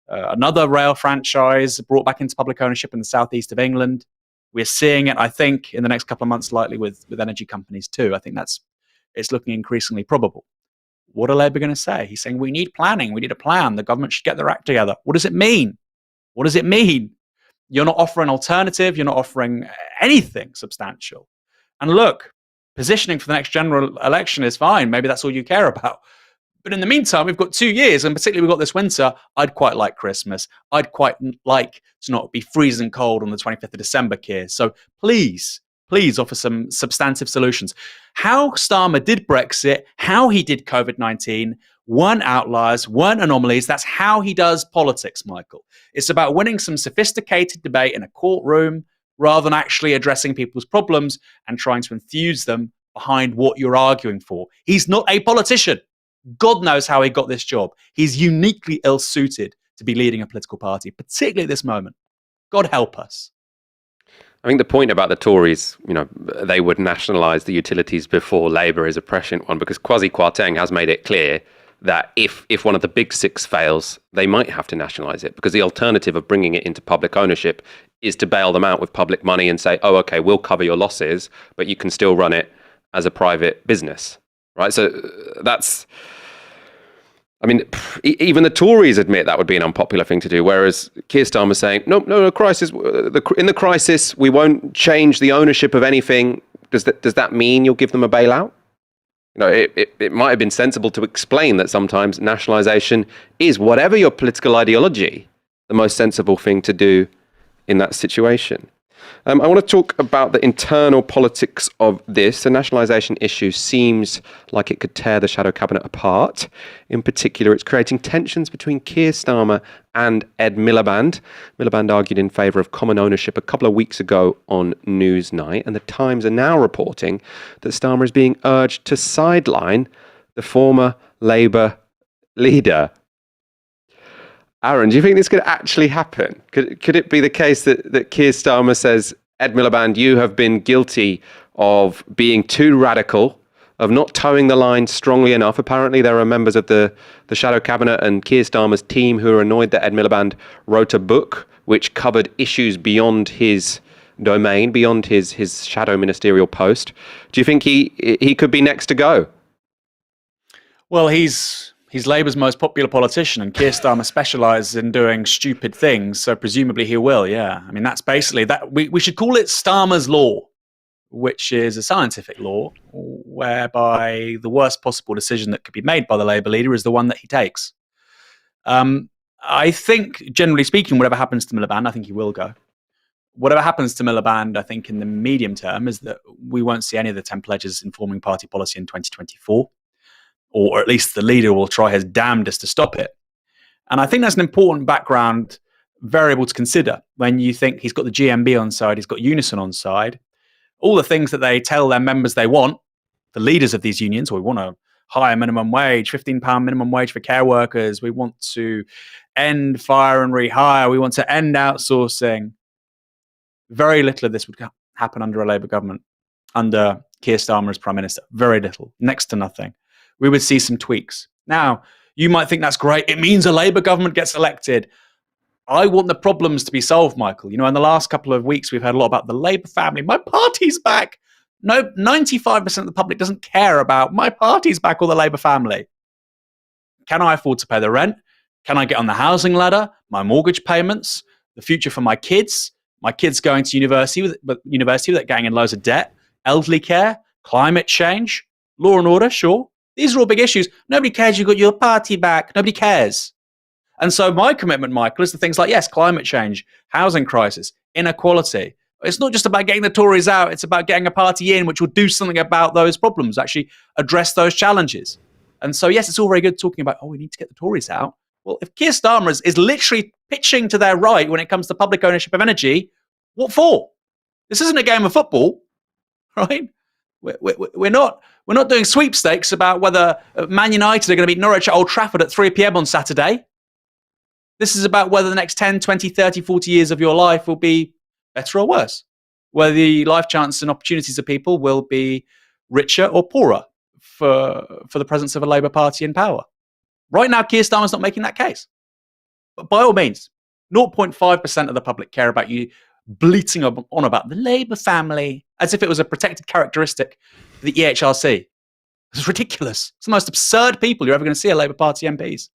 another rail franchise brought back into public ownership in the southeast of England. We're seeing it, I think, in the next couple of months, likely with energy companies too. I think it's looking increasingly probable. What are Labour going to say? He's saying, we need planning, we need a plan, the government should get their act together. What does it mean? What does it mean? You're not offering an alternative. You're not offering anything substantial. And look, positioning for the next general election is fine. Maybe that's all you care about. But in the meantime, we've got 2 years, and particularly we've got this winter. I'd quite like Christmas. I'd quite like to not be freezing cold on the 25th of December, Keir. So please offer some substantive solutions. How Starmer did Brexit, how he did COVID-19, weren't outliers, weren't anomalies. That's how he does politics, Michael. It's about winning some sophisticated debate in a courtroom rather than actually addressing people's problems and trying to enthuse them behind what you're arguing for. He's not a politician. God knows how he got this job. He's uniquely ill-suited to be leading a political party, particularly at this moment. God help us. I think the point about the Tories, they would nationalise the utilities before Labour is a prescient one, because Kwasi Kwarteng has made it clear that if one of the big six fails, they might have to nationalise it, because the alternative of bringing it into public ownership is to bail them out with public money and say, oh, okay, we'll cover your losses, but you can still run it as a private business, right? So that's... even the Tories admit that would be an unpopular thing to do, whereas Keir Starmer's saying, no, crisis. In the crisis, we won't change the ownership of anything. Does that mean you'll give them a bailout? It might have been sensible to explain that sometimes nationalisation is, whatever your political ideology, the most sensible thing to do in that situation. I want to talk about the internal politics of this. The nationalisation issue seems like it could tear the shadow cabinet apart. In particular, it's creating tensions between Keir Starmer and Ed Miliband. Miliband argued in favour of common ownership a couple of weeks ago on Newsnight, and the Times are now reporting that Starmer is being urged to sideline the former Labour leader. Aaron, do you think this could actually happen? Could it be the case that Keir Starmer says, Ed Miliband, you have been guilty of being too radical, of not towing the line strongly enough? Apparently there are members of the shadow cabinet and Keir Starmer's team who are annoyed that Ed Miliband wrote a book which covered issues beyond his domain, beyond his shadow ministerial post. Do you think he could be next to go? Well, he's Labour's most popular politician, and Keir Starmer specialises in doing stupid things, so presumably he will, yeah. That's basically that. We should call it Starmer's law, which is a scientific law whereby the worst possible decision that could be made by the Labour leader is the one that he takes. I think, generally speaking, whatever happens to Miliband, I think he will go. Whatever happens to Miliband, I think in the medium term, is that we won't see any of the 10 pledges informing party policy in 2024. Or at least the leader will try his damnedest to stop it. And I think that's an important background variable to consider when you think he's got the GMB on side, he's got Unison on side, all the things that they tell their members they want, the leaders of these unions. We want a higher minimum wage, £15 minimum wage for care workers. We want to end fire and rehire. We want to end outsourcing. Very little of this would happen under a Labour government, under Keir Starmer as Prime Minister. Very little, next to nothing. We would see some tweaks. Now, you might think that's great. It means a Labour government gets elected. I want the problems to be solved, Michael. In the last couple of weeks, we've heard a lot about the Labour family. My party's back. No, 95% of the public doesn't care about my party's back or the Labour family. Can I afford to pay the rent? Can I get on the housing ladder? My mortgage payments? The future for my kids? My kids going to university without getting in loads of debt? Elderly care? Climate change? Law and order? Sure. These are all big issues. Nobody cares you got your party back. Nobody cares. And so my commitment, Michael, is to things like, yes, climate change, housing crisis, inequality. It's not just about getting the Tories out. It's about getting a party in which will do something about those problems, actually address those challenges. And so, yes, it's all very good talking about, we need to get the Tories out. Well, if Keir Starmer is literally pitching to their right when it comes to public ownership of energy, what for? This isn't a game of football, right? We're not doing sweepstakes about whether Man United are going to beat Norwich at Old Trafford at 3 p.m. on Saturday. This is about whether the next 10, 20, 30, 40 years of your life will be better or worse. Whether the life chances and opportunities of people will be richer or poorer for the presence of a Labour Party in power. Right now, Keir Starmer's not making that case. But by all means, 0.5% of the public care about you bleating on about the Labour family as if it was a protected characteristic of the EHRC. It's ridiculous. It's the most absurd people you're ever going to see at Labour Party MPs.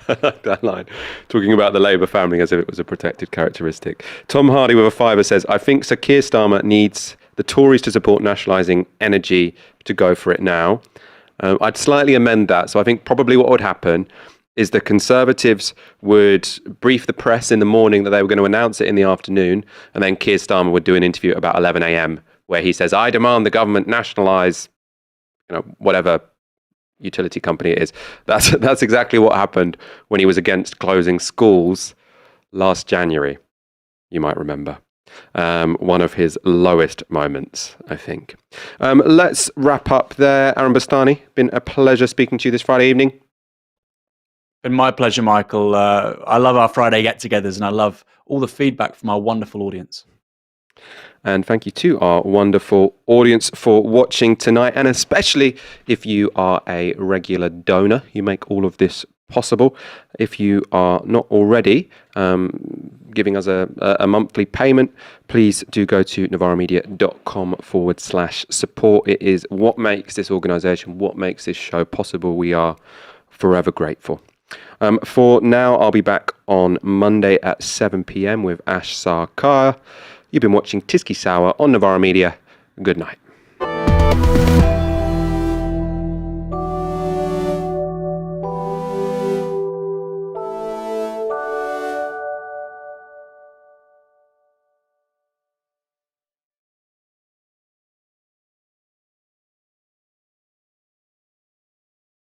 I like that line. Talking about the Labour family as if it was a protected characteristic. Tom Hardy with a fiver says, I think Sir Keir Starmer needs the Tories to support nationalising energy to go for it now. I'd slightly amend that. So I think probably what would happen is the Conservatives would brief the press in the morning that they were going to announce it in the afternoon, and then Keir Starmer would do an interview at about 11 a.m. where he says, I demand the government nationalise, whatever utility company it is. That's exactly what happened when he was against closing schools last January, you might remember. One of his lowest moments, I think. Let's wrap up there. Aaron Bastani, been a pleasure speaking to you this Friday evening. Been my pleasure, Michael. I love our Friday get-togethers, and I love all the feedback from our wonderful audience. And thank you to our wonderful audience for watching tonight, and especially if you are a regular donor, you make all of this possible. If you are not already giving us a monthly payment, please do go to novaramedia.com/support. It is what makes this organisation, what makes this show possible. We are forever grateful. For now, I'll be back on Monday at 7 p.m. with Ash Sarkar. You've been watching Tysky Sour on Novara Media. Good night.